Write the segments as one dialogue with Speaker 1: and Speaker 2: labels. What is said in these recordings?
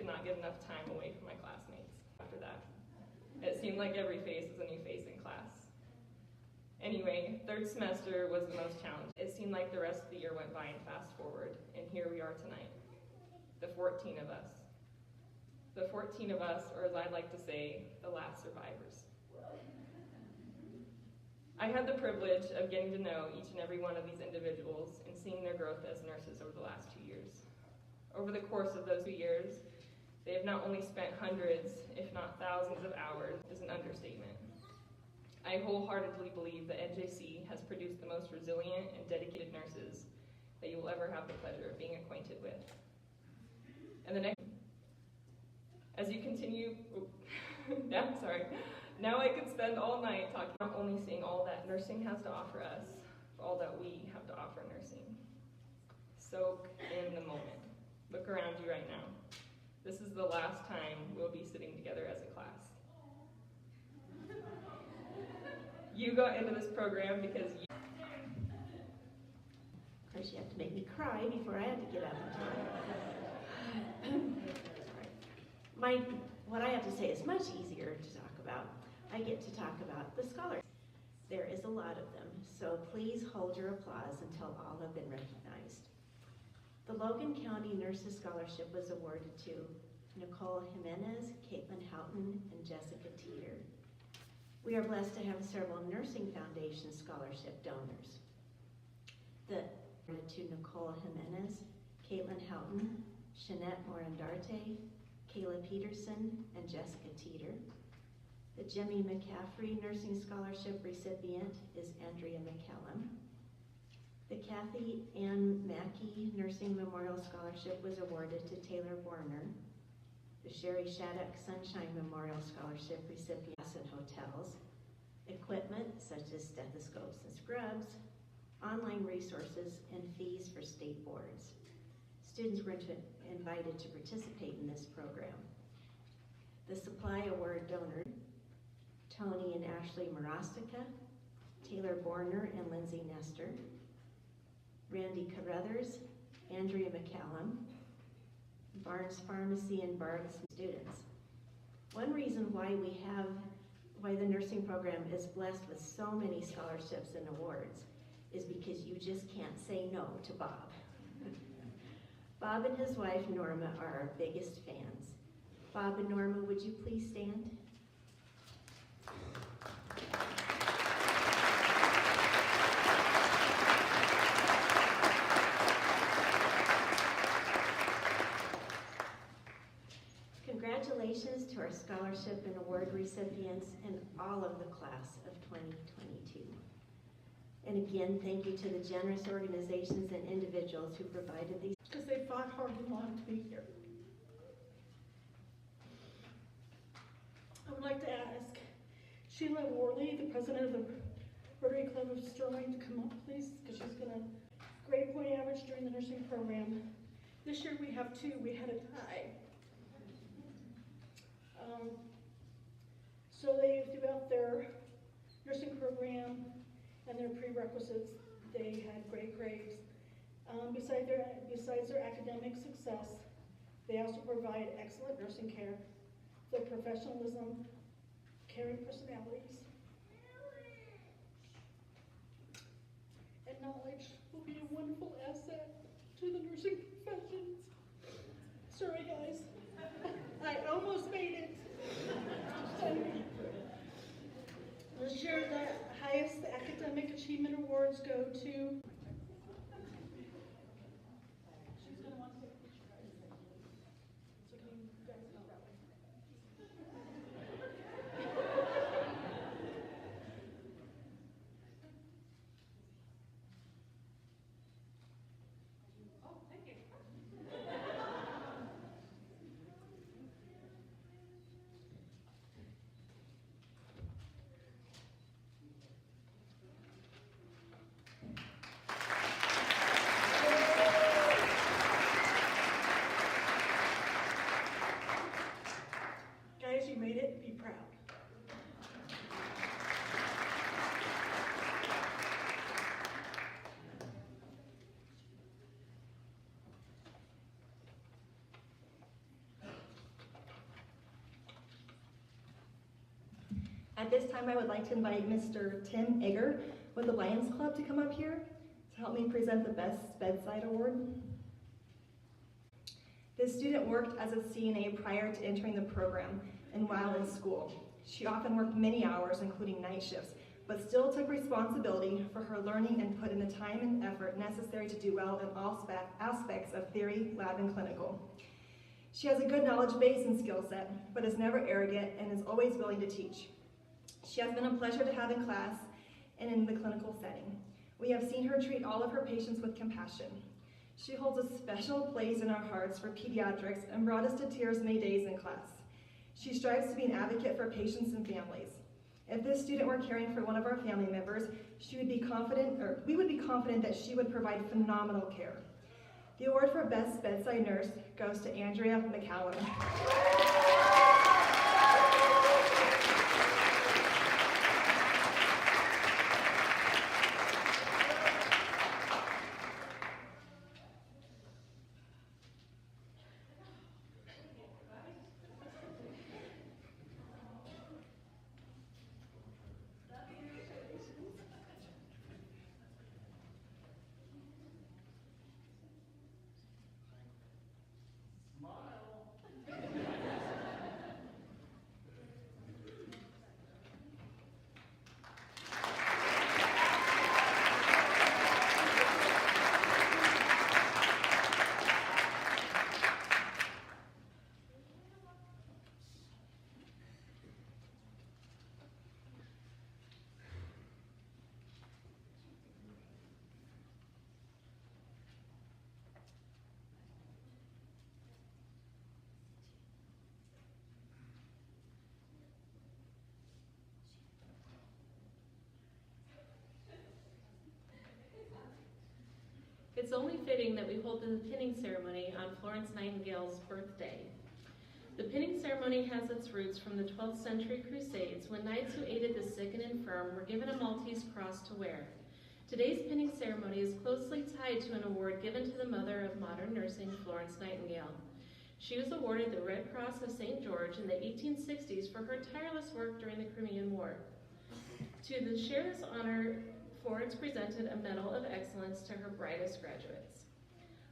Speaker 1: could not get enough time away from my classmates after that. It seemed like every face was a new face in class. Anyway, third semester was the most challenging. It seemed like the rest of the year went by and fast forward, and here we are tonight, the 14 of us. The 14 of us, or as I'd like to say, the last survivors. I had the privilege of getting to know each and every one of these individuals and seeing their growth as nurses over the last 2 years. Over the course of those 2 years, they have not only spent hundreds, if not thousands of hours, is an understatement. I wholeheartedly believe that NJC has produced the most resilient and dedicated nurses that you will ever have the pleasure of being acquainted with. And the next, as you continue, now I could spend all night talking, not only seeing all that nursing has to offer us, but all that we have to offer nursing. Soak in the moment. Look around you right now. This is the last time we'll be sitting together as a class. You got into this program because you...
Speaker 2: Of course, you have to make me cry before I have to get up and talk. What I have to say is much easier to talk about. I get to talk about the scholars. There is a lot of them, so please hold your applause until all have been recognized. The Logan County Nurses Scholarship was awarded to Nicole Jimenez, Caitlyn Hollington, and Jessica Teeter. We are blessed to have several Nursing Foundation Scholarship donors. To Nicole Jimenez, Caitlyn Hollington, Shanette Morandarte, Kayla Peterson, and Jessica Teeter. The Jimmy McCaffrey Nursing Scholarship recipient is Andrea McCallum. The Kathy Ann Mackey Nursing Memorial Scholarship was awarded to Taylor Warner. The Sherry Shattuck Sunshine Memorial Scholarship recipients in hotels, equipment such as stethoscopes and scrubs, online resources, and fees for state boards. Students were invited to participate in this program. The Supply Award donor, Tony and Ashley Morostica, Taylor Borner and Lindsey Nester, Randy Carruthers, Andrea McCallum, Barnes Pharmacy and Barnes students. One reason why the nursing program is blessed with so many scholarships and awards is because you just can't say no to Bob. Bob and his wife Norma are our biggest fans. Bob and Norma, would you please stand? Congratulations to our scholarship and award recipients and all of the class of 2022. And again, thank you to the generous organizations and individuals who provided these.
Speaker 3: Because they fought hard and long to be here. I would like to ask Sheila Worley, the president of the Rotary Club of Sterling, to come up, please, because she's going to grade point average during the nursing program. This year we have two. We had a tie. So they, throughout their nursing program and their prerequisites, they had great grades. Besides their academic success, they also provide excellent nursing care. Their professionalism, caring personalities, and knowledge will be a wonderful asset to the nursing professions. Sorry guys, I almost made it. This year the highest academic achievement awards go to
Speaker 4: At this time, I would like to invite Mr. Tim Egger with the Lions Club to come up here to help me present the Best Bedside Award. This student worked as a CNA prior to entering the program and while in school. She often worked many hours, including night shifts, but still took responsibility for her learning and put in the time and effort necessary to do well in all aspects of theory, lab, and clinical. She has a good knowledge base and skill set, but is never arrogant and is always willing to teach. She has been a pleasure to have in class and in the clinical setting. We have seen her treat all of her patients with compassion. She holds a special place in our hearts for pediatrics and brought us to tears many days in class. She strives to be an advocate for patients and families. If this student were caring for one of our family members, we would be confident that she would provide phenomenal care. The award for Best Bedside Nurse goes to Andrea McCallum.
Speaker 5: It's only fitting that we hold the pinning ceremony on Florence Nightingale's birthday. The pinning ceremony has its roots from the 12th century Crusades, when knights who aided the sick and infirm were given a Maltese cross to wear. Today's pinning ceremony is closely tied to an award given to the mother of modern nursing, Florence Nightingale. She was awarded the Red Cross of St. George in the 1860s for her tireless work during the Crimean War. To share this honor, Florence presented a Medal of Excellence to her brightest graduates.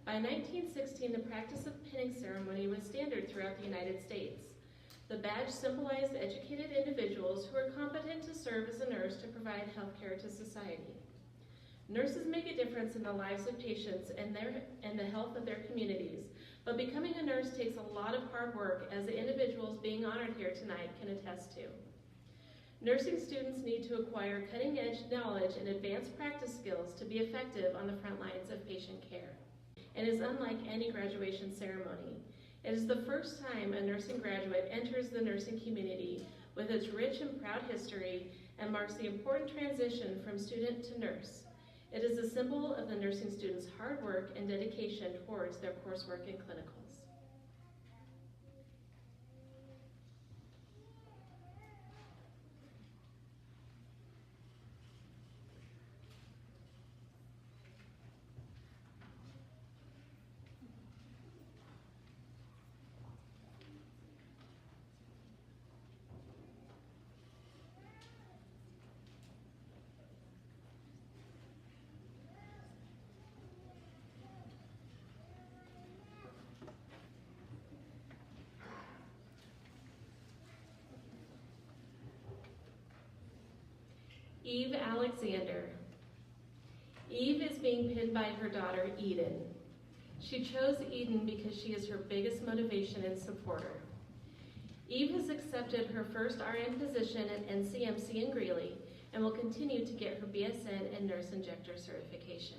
Speaker 5: By 1916, the practice of pinning ceremony was standard throughout the United States. The badge symbolized educated individuals who are competent to serve as a nurse to provide health care to society. Nurses make a difference in the lives of patients and the health of their communities, but becoming a nurse takes a lot of hard work, as the individuals being honored here tonight can attest to. Nursing students need to acquire cutting-edge knowledge and advanced practice skills to be effective on the front lines of patient care. It is unlike any graduation ceremony. It is the first time a nursing graduate enters the nursing community with its rich and proud history and marks the important transition from student to nurse. It is a symbol of the nursing students' hard work and dedication towards their coursework and clinicals. Eve Alexander. Eve is being pinned by her daughter, Eden. She chose Eden because she is her biggest motivation and supporter. Eve has accepted her first RN position at NCMC in Greeley and will continue to get her BSN and nurse injector certification.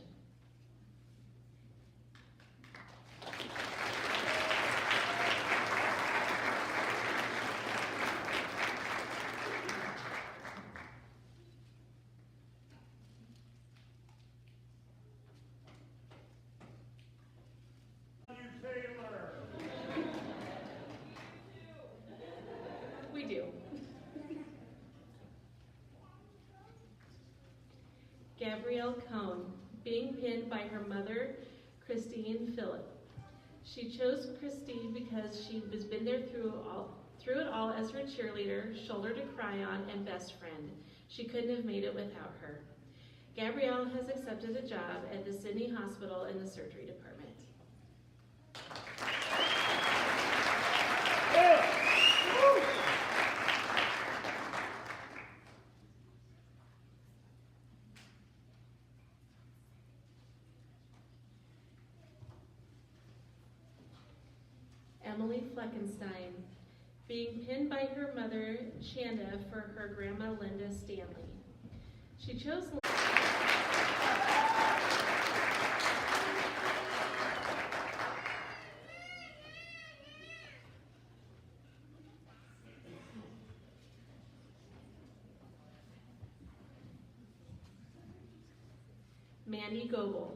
Speaker 5: We do. Gabrielle Cohen, being pinned by her mother, Christine Phillip. She chose Christine because she has been there through Through it all as her cheerleader, shoulder to cry on, and best friend. She couldn't have made it without her. Gabrielle has accepted a job at the Sydney Hospital in the surgery department. Emily Fleckenstein, being pinned by her mother, Shanda, for her grandma, Linda Stanley. She chose Mandy Goebel,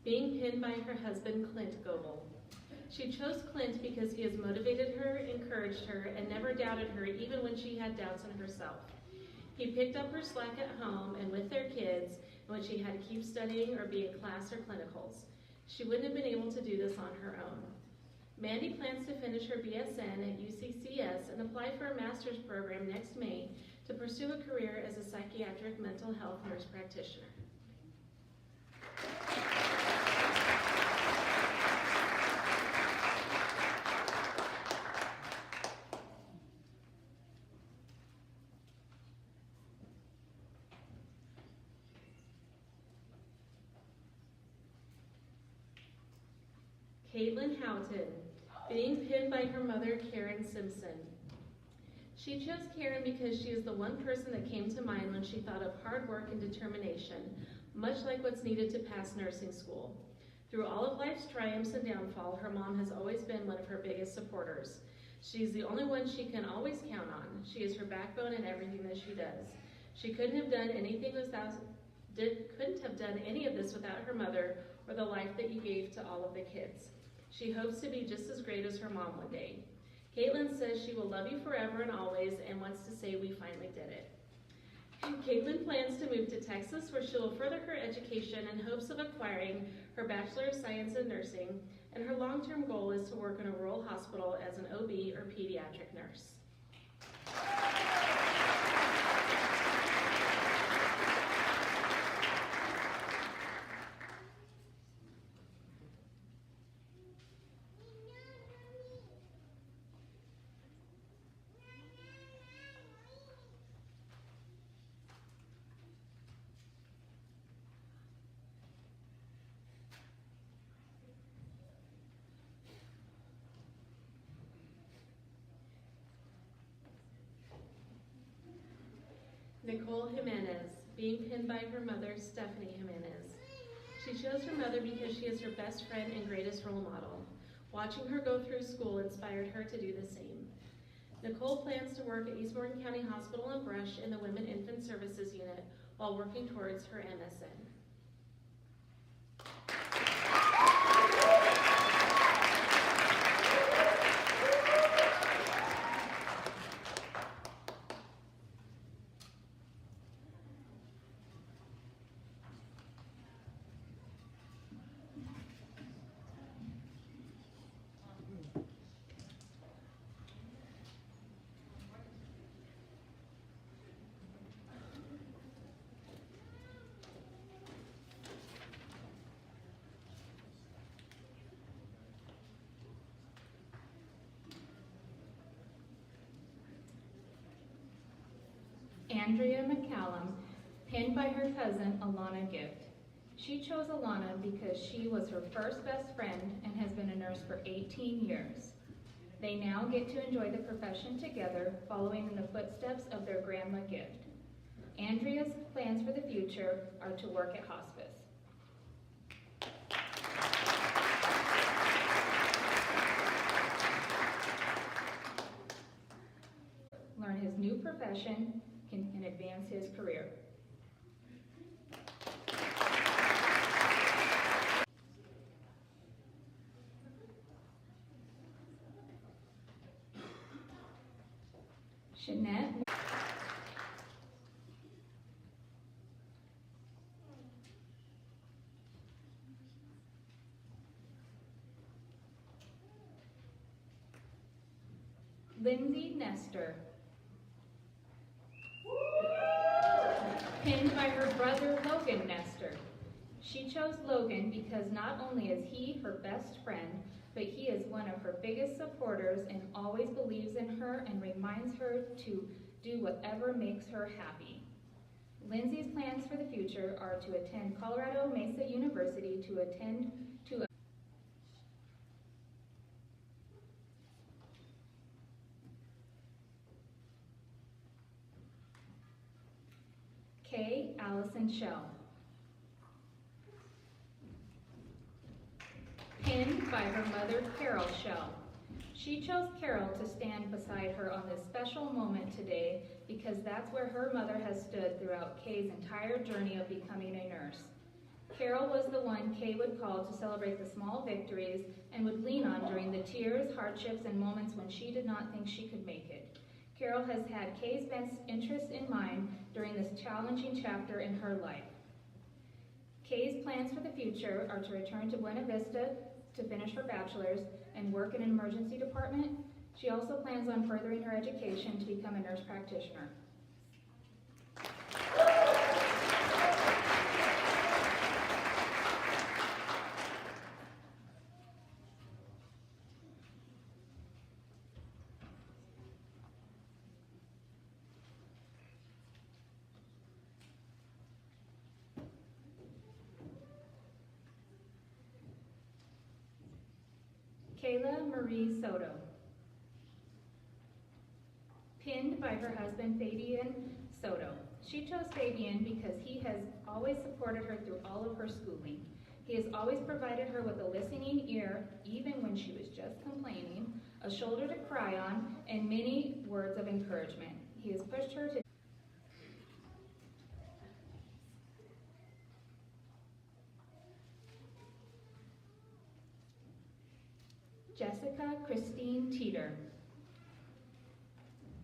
Speaker 5: being pinned by her husband, Clint Goebel. She chose Clint because he has motivated her, encouraged her, and never doubted her even when she had doubts in herself. He picked up her slack at home and with their kids when she had to keep studying or be in class or clinicals. She wouldn't have been able to do this on her own. Mandy plans to finish her BSN at UCCS and apply for a master's program next May to pursue a career as a psychiatric mental health nurse practitioner. Caitlyn Hollington, being pinned by her mother, Karen Simpson. She chose Karen because she is the one person that came to mind when she thought of hard work and determination, much like what's needed to pass nursing school. Through all of life's triumphs and downfall, her mom has always been one of her biggest supporters. She's the only one she can always count on. She is her backbone in everything that she does. She couldn't have done any of this without her mother or the life that you gave to all of the kids. She hopes to be just as great as her mom one day. Caitlyn says she will love you forever and always and wants to say we finally did it. Caitlyn plans to move to Texas where she will further her education in hopes of acquiring her Bachelor of Science in Nursing, and her long-term goal is to work in a rural hospital as an OB or pediatric nurse. Nicole Jimenez, being pinned by her mother, Stephanie Jimenez. She chose her mother because she is her best friend and greatest role model. Watching her go through school inspired her to do the same. Nicole plans to work at East Morgan County Hospital in Brush in the Women Infant Services Unit while working towards her MSN.
Speaker 6: Andrea McCallum, pinned by her cousin Alana Gift. She chose Alana because she was her first best friend and has been a nurse for 18 years. They now get to enjoy the profession together, following in the footsteps of their grandma Gift. Andrea's plans for the future are to work at hospice. Learn his new profession and advance his career. Jeanette. Lindsey Nester. Pinned by her brother Logan Nester. She chose Logan because not only is he her best friend, but he is one of her biggest supporters and always believes in her and reminds her to do whatever makes her happy. Lindsey's plans for the future are to attend Colorado Mesa University to attend to Kaylinn Shell. Pinned by her mother, Carol Shell. She chose Carol to stand beside her on this special moment today because that's where her mother has stood throughout Kay's entire journey of becoming a nurse. Carol was the one Kay would call to celebrate the small victories and would lean on during the tears, hardships, and moments when she did not think she could make it. Carol has had Kay's best interest in mind during this challenging chapter in her life. Kay's plans for the future are to return to Buena Vista to finish her bachelor's and work in an emergency department. She also plans on furthering her education to become a nurse practitioner. Kayla Marie Soto. Pinned by her husband Fabian Soto. She chose Fabian because he has always supported her through all of her schooling. He has always provided her with a listening ear, even when she was just complaining, a shoulder to cry on, and many words of encouragement. He has pushed her to Jessica Christine Teeter.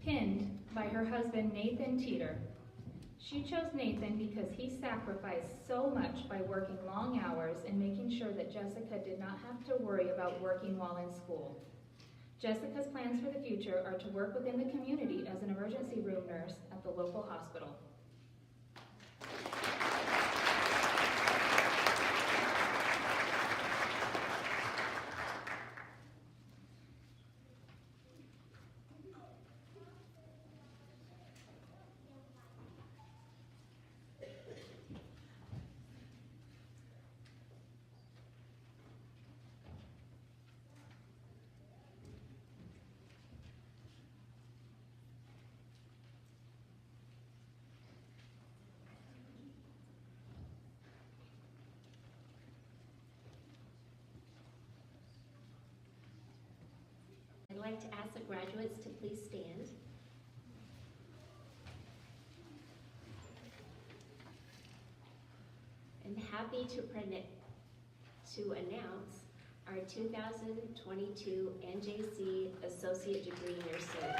Speaker 6: Pinned by her husband Nathan Teeter. She chose Nathan because he sacrificed so much by working long hours and making sure that Jessica did not have to worry about working while in school. Jessica's plans for the future are to work within the community as an emergency room nurse at the local hospital.
Speaker 7: I'd like to ask the graduates to please stand. I'm happy to announce our 2022 NJC Associate Degree Nurses.